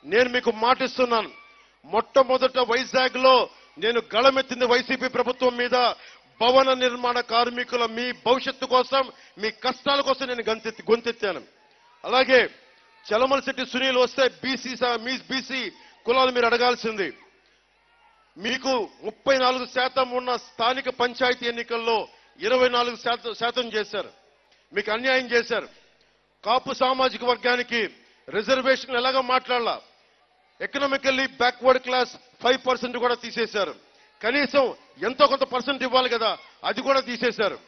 నేను మీకు మాటిస్తున్నాను. మొట్టమొదట వైజాగ్ లో నేను గళమెత్తింది వైసీపీ ప్రభుత్వం మీద. భవన నిర్మాణ కార్మికుల మీ భవిష్యత్తు కోసం, మీ కష్టాల కోసం నేను గొంతెత్తాను. అలాగే చలమలశెట్టి సునీల్ వస్తే బీసీ కులాలు మీరు అడగాల్సింది. మీకు 34% ఉన్న స్థానిక పంచాయతీ ఎన్నికల్లో 24% చేశారు. మీకు అన్యాయం చేశారు. కాపు సామాజిక వర్గానికి రిజర్వేషన్ ఎలాగో మాట్లాడాల. ఎకనామికల్లీ బ్యాక్వర్డ్ క్లాస్ 5% కూడా తీసేశారు. కనీసం ఎంతో కొంత పర్సెంట్ ఇవ్వాలి కదా, అది కూడా తీసేశారు.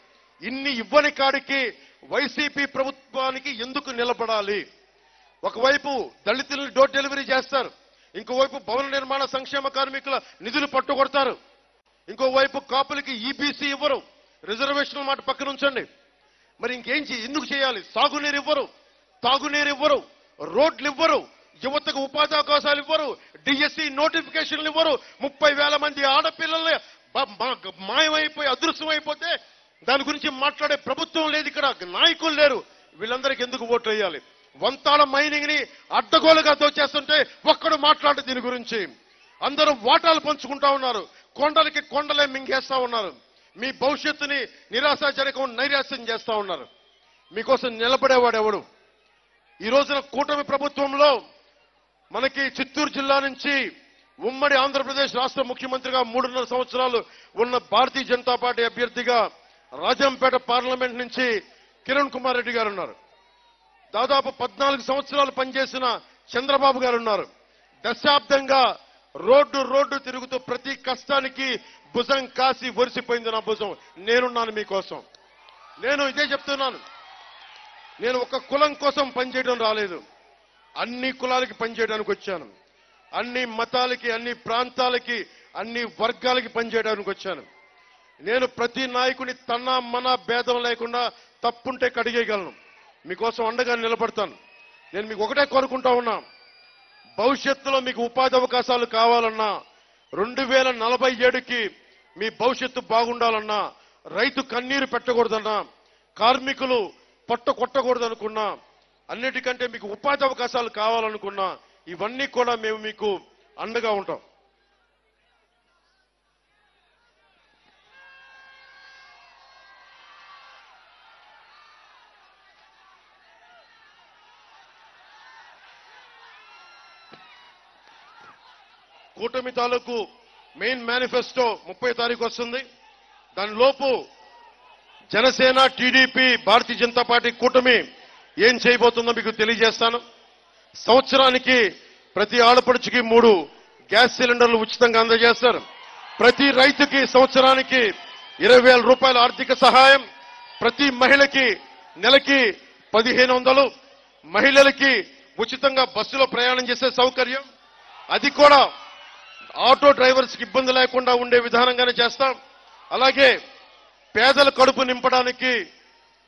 ఇన్ని ఇవ్వని కాడికి వైసీపీ ప్రభుత్వానికి ఎందుకు నిలబడాలి? ఒకవైపు దళితులను డోర్ డెలివరీ చేస్తారు, ఇంకోవైపు భవన నిర్మాణ సంక్షేమ కార్మికుల నిధులు పట్టుకొడతారు, ఇంకోవైపు కాపులకి ఈబీసీ ఇవ్వరు, రిజర్వేషన్ మాట పక్కన ఉంచండి. మరి ఇంకేం ఎందుకు చేయాలి? సాగునీరు ఇవ్వరు, తాగునీరు ఇవ్వరు, రోడ్లు ఇవ్వరు, యువతకు ఉపాధి అవకాశాలు ఇవ్వరు, డిఎస్సి నోటిఫికేషన్లు ఇవ్వరు. 30,000 మంది ఆడపిల్లల్ని మాయమైపోయి అదృశ్యమైపోతే దాని గురించి మాట్లాడే ప్రభుత్వం లేదు, ఇక్కడ నాయకులు లేరు. వీళ్ళందరికీ ఎందుకు ఓట్లు వేయాలి? వంతాల మైనింగ్ ని అడ్డగోలుగా దోచేస్తుంటే ఒక్కడు మాట్లాడే దీని గురించి. అందరూ వాటాలు పంచుకుంటా ఉన్నారు, కొండలకి కొండలే మింగేస్తా ఉన్నారు. మీ భవిష్యత్తుని నిరాశాజనకం నైరాశ్యం చేస్తా ఉన్నారు. మీకోసం నిలబడేవాడు ఎవడు? ఈ రోజున కూటమి ప్రభుత్వంలో మనకి చిత్తూరు జిల్లా నుంచి ఉమ్మడి ఆంధ్రప్రదేశ్ రాష్ట్ర ముఖ్యమంత్రిగా 3.5 సంవత్సరాలు ఉన్న భారతీయ జనతా పార్టీ అభ్యర్థిగా రాజంపేట పార్లమెంట్ నుంచి కిరణ్ కుమార్ రెడ్డి గారు ఉన్నారు. దాదాపు 14 సంవత్సరాలు పనిచేసిన చంద్రబాబు గారు ఉన్నారు. దశాబ్దంగా రోడ్డు తిరుగుతూ ప్రతి కష్టానికి భుజం కాసి ఒరిసిపోయింది నా భుజం. నేనున్నాను మీకోసం. నేను ఇదే చెప్తున్నాను. నేను ఒక కులం కోసం పనిచేయడం రాలేదు, అన్ని కులాలకి పనిచేయడానికి వచ్చాను. అన్ని మతాలకి, అన్ని ప్రాంతాలకి, అన్ని వర్గాలకి పనిచేయడానికి వచ్చాను. నేను ప్రతి నాయకుని తన మన భేదం లేకుండా తప్పుంటే కడిగేయగలను. మీకోసం అండగా నిలబడతాను. నేను మీకు ఒకటే కోరుకుంటా ఉన్నా, భవిష్యత్తులో మీకు ఉపాధి అవకాశాలు కావాలన్నా, 2047కి మీ భవిష్యత్తు బాగుండాలన్నా, రైతు కన్నీరు పెట్టకూడదన్నా, కార్మికులు పొట్ట కొట్టకూడదనుకున్నా, అన్నిటికంటే మీకు ఉపాధి అవకాశాలు కావాలనుకున్నా, ఇవన్నీ కూడా మేము మీకు అండగా ఉంటాం. కూటమి తాలూకు మెయిన్ మేనిఫెస్టో 30 తారీఖు వస్తుంది. దానిలోపు జనసేన, టీడీపీ, భారతీయ జనతా పార్టీ కూటమి ఏం చేయబోతుందో మీకు తెలియజేస్తాను. సంవత్సరానికి ప్రతి ఆడపడుచుకి 3 గ్యాస్ సిలిండర్లు ఉచితంగా అందజేస్తారు. ప్రతి రైతుకి సంవత్సరానికి 20,000 రూపాయల ఆర్థిక సహాయం. ప్రతి మహిళకి నెలకి 1,500, మహిళలకి ఉచితంగా బస్సులో ప్రయాణం చేసే సౌకర్యం. అది కూడా ఆటో డ్రైవర్స్ కి ఇబ్బంది లేకుండా ఉండే విధానంగానే చేస్తాం. అలాగే పేదల కడుపు నింపడానికి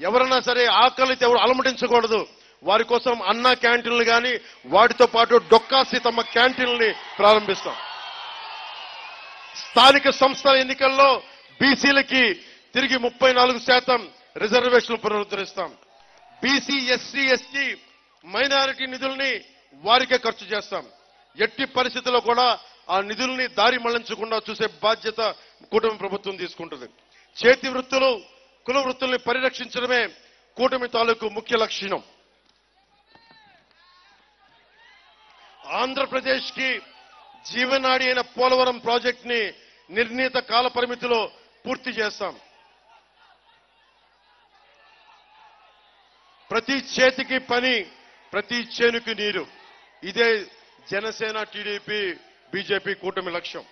ఎవరైనా సరే ఆకలితో ఎవరు అలమటించకూడదు, వారి కోసం అన్న క్యాంటీన్లు కానీ, వాటితో పాటు డొక్కా సీతమ్మ క్యాంటీన్లని ప్రారంభిస్తాం. స్థానిక సంస్థల ఎన్నికల్లో బీసీలకి తిరిగి 34% రిజర్వేషన్లు పునరుద్ధరిస్తాం. బీసీ, ఎస్సీ, ఎస్టీ, మైనారిటీ నిధుల్ని వారికే ఖర్చు చేస్తాం. ఎట్టి పరిస్థితుల్లో కూడా ఆ నిధుల్ని దారి మళ్లించకుండా చూసే బాధ్యత కూటమి ప్రభుత్వం తీసుకుంటుంది. చేతి వృత్తులు, కుల వృత్తుల్ని పరిరక్షించడమే కూటమి తాలూకు ముఖ్య లక్ష్యం. ఆంధ్రప్రదేశ్ కి జీవనాడి అయిన పోలవరం ప్రాజెక్ట్ ని నిర్ణీత కాల పరిమితిలో పూర్తి చేస్తాం. ప్రతి చేతికి పని, ప్రతి చేనుకి నీరు. ఇదే జనసేన, టీడీపీ, బీజేపీ కూటమి లక్ష్యం.